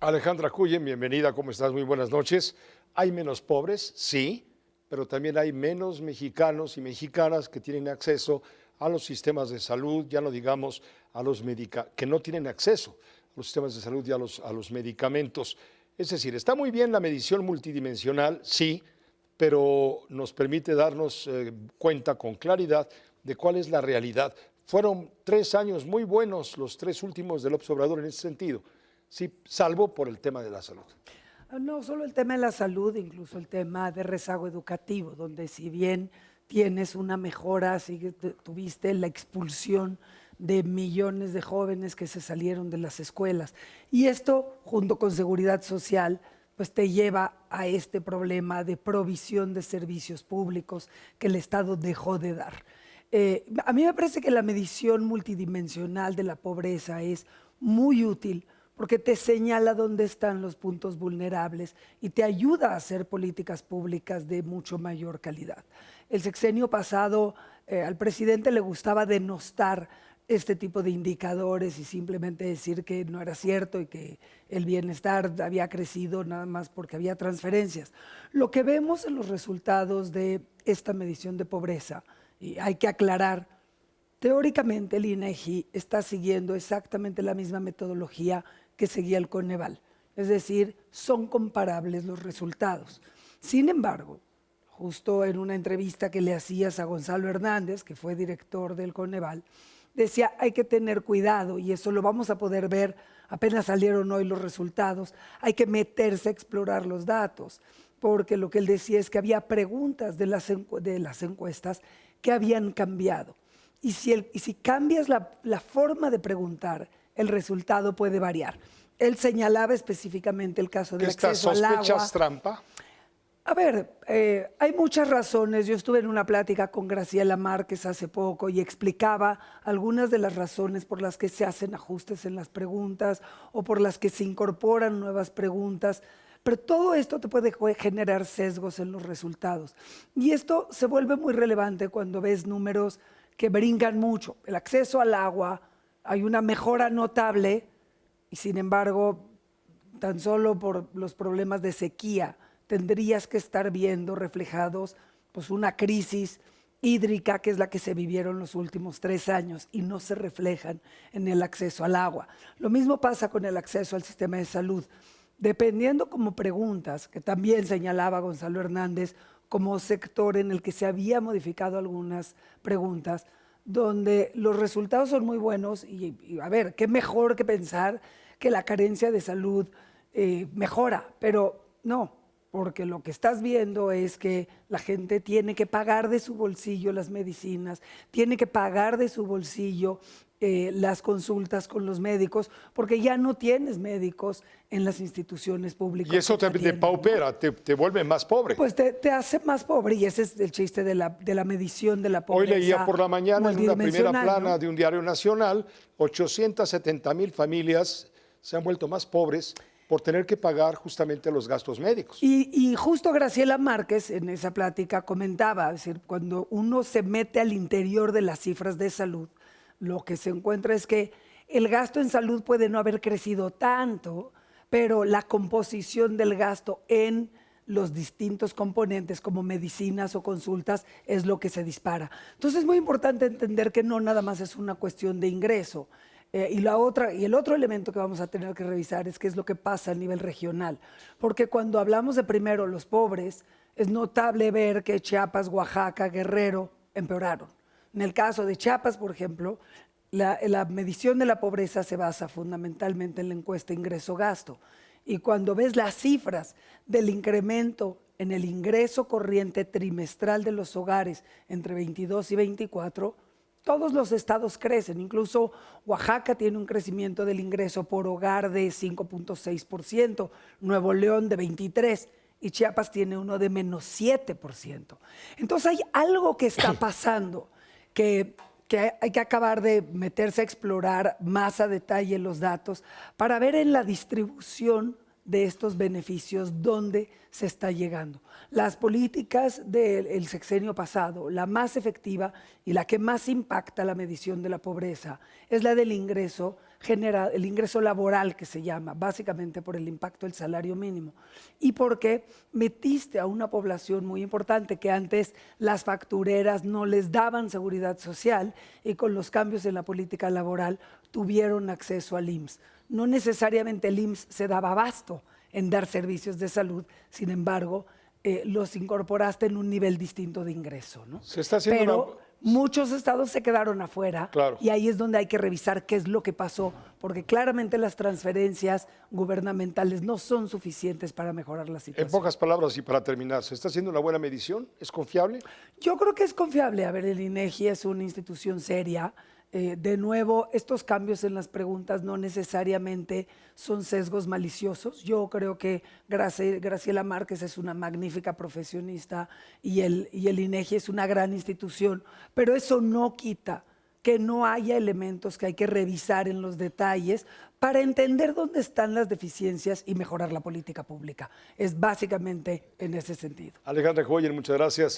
Alejandra Cuyen, bienvenida, ¿cómo estás? Muy buenas noches. ¿Hay menos pobres? Sí, pero también hay menos mexicanos y mexicanas que tienen acceso a los sistemas de salud, ya no digamos a los que no tienen acceso a los sistemas de salud y a los medicamentos. Es decir, está muy bien la medición multidimensional, sí, pero nos permite darnos cuenta con claridad de cuál es la realidad. Fueron 3 años muy buenos los 3 últimos del López Obrador en ese sentido. Sí, salvo por el tema de la salud. No solo el tema de la salud, incluso el tema de rezago educativo, donde si bien tienes una mejora, tuviste la expulsión de millones de jóvenes que se salieron de las escuelas. Y esto, junto con seguridad social, pues te lleva a este problema de provisión de servicios públicos que el Estado dejó de dar. A mí me parece que la medición multidimensional de la pobreza es muy útil porque te señala dónde están los puntos vulnerables y te ayuda a hacer políticas públicas de mucho mayor calidad. El sexenio pasado al presidente le gustaba denostar este tipo de indicadores y simplemente decir que no era cierto y que el bienestar había crecido nada más porque había transferencias. Lo que vemos en los resultados de esta medición de pobreza, y hay que aclarar, teóricamente el INEGI está siguiendo exactamente la misma metodología que seguía el Coneval, es decir, son comparables los resultados. Sin embargo, justo en una entrevista que le hacías a Gonzalo Hernández, que fue director del Coneval, decía, hay que tener cuidado, y eso lo vamos a poder ver, apenas salieron hoy los resultados, hay que meterse a explorar los datos, porque lo que él decía es que había preguntas de las encuestas que habían cambiado. Y si cambias la forma de preguntar, el resultado puede variar. Él señalaba específicamente el caso del acceso al agua. ¿Sospechas trampa? A ver, hay muchas razones. Yo estuve en una plática con Graciela Márquez hace poco y explicaba algunas de las razones por las que se hacen ajustes en las preguntas o por las que se incorporan nuevas preguntas. Pero todo esto te puede generar sesgos en los resultados. Y esto se vuelve muy relevante cuando ves números que brincan mucho. El acceso al agua, hay una mejora notable y sin embargo, tan solo por los problemas de sequía, tendrías que estar viendo reflejados pues, una crisis hídrica que es la que se vivieron los últimos 3 años y no se reflejan en el acceso al agua. Lo mismo pasa con el acceso al sistema de salud. Dependiendo como preguntas, que también señalaba Gonzalo Hernández como sector en el que se había modificado algunas preguntas, donde los resultados son muy buenos y a ver, qué mejor que pensar que la carencia de salud mejora, pero no, porque lo que estás viendo es que la gente tiene que pagar de su bolsillo las medicinas, tiene que pagar de su bolsillo las consultas con los médicos, porque ya no tienes médicos en las instituciones públicas. Y eso te paupera, ¿no? te vuelve más pobre. Pues te hace más pobre y ese es el chiste de la medición de la pobreza. Hoy leía por la mañana en una primera plana, ¿no?, de un diario nacional, 870,000 familias se han vuelto más pobres por tener que pagar justamente los gastos médicos. Y justo Graciela Márquez en esa plática comentaba, es decir, cuando uno se mete al interior de las cifras de salud, lo que se encuentra es que el gasto en salud puede no haber crecido tanto, pero la composición del gasto en los distintos componentes como medicinas o consultas es lo que se dispara. Entonces es muy importante entender que no nada más es una cuestión de ingreso. Y el otro elemento que vamos a tener que revisar es qué es lo que pasa a nivel regional. Porque cuando hablamos de primero los pobres, es notable ver que Chiapas, Oaxaca, Guerrero empeoraron. En el caso de Chiapas, por ejemplo, la medición de la pobreza se basa fundamentalmente en la encuesta ingreso-gasto. Y cuando ves las cifras del incremento en el ingreso corriente trimestral de los hogares entre 22 y 24, todos los estados crecen, incluso Oaxaca tiene un crecimiento del ingreso por hogar de 5.6%, Nuevo León de 23%, y Chiapas tiene uno de menos 7%. Entonces hay algo que está pasando que hay que acabar de meterse a explorar más a detalle los datos para ver en la distribución de estos beneficios dónde se está llegando. Las políticas del sexenio pasado, la más efectiva y la que más impacta la medición de la pobreza es la del ingreso general, el ingreso laboral que se llama, básicamente por el impacto del salario mínimo. Y porque metiste a una población muy importante que antes las factureras no les daban seguridad social y con los cambios en la política laboral tuvieron acceso al IMSS. No necesariamente el IMSS se daba abasto en dar servicios de salud, sin embargo, los incorporaste en un nivel distinto de ingreso, ¿no? Se está haciendo Pero muchos estados se quedaron afuera, Claro. y ahí es donde hay que revisar qué es lo que pasó, porque claramente las transferencias gubernamentales no son suficientes para mejorar la En situación. pocas palabras y para terminar, ¿se está haciendo una buena medición? ¿Es confiable? Yo creo que es confiable. A ver, el INEGI es una institución seria. De nuevo, estos cambios en las preguntas no necesariamente son sesgos maliciosos. Yo creo que Graciela Márquez es una magnífica profesionista y el INEGI es una gran institución, pero eso no quita que no haya elementos que hay que revisar en los detalles para entender dónde están las deficiencias y mejorar la política pública. Es básicamente en ese sentido. Alejandra Joyen, muchas gracias.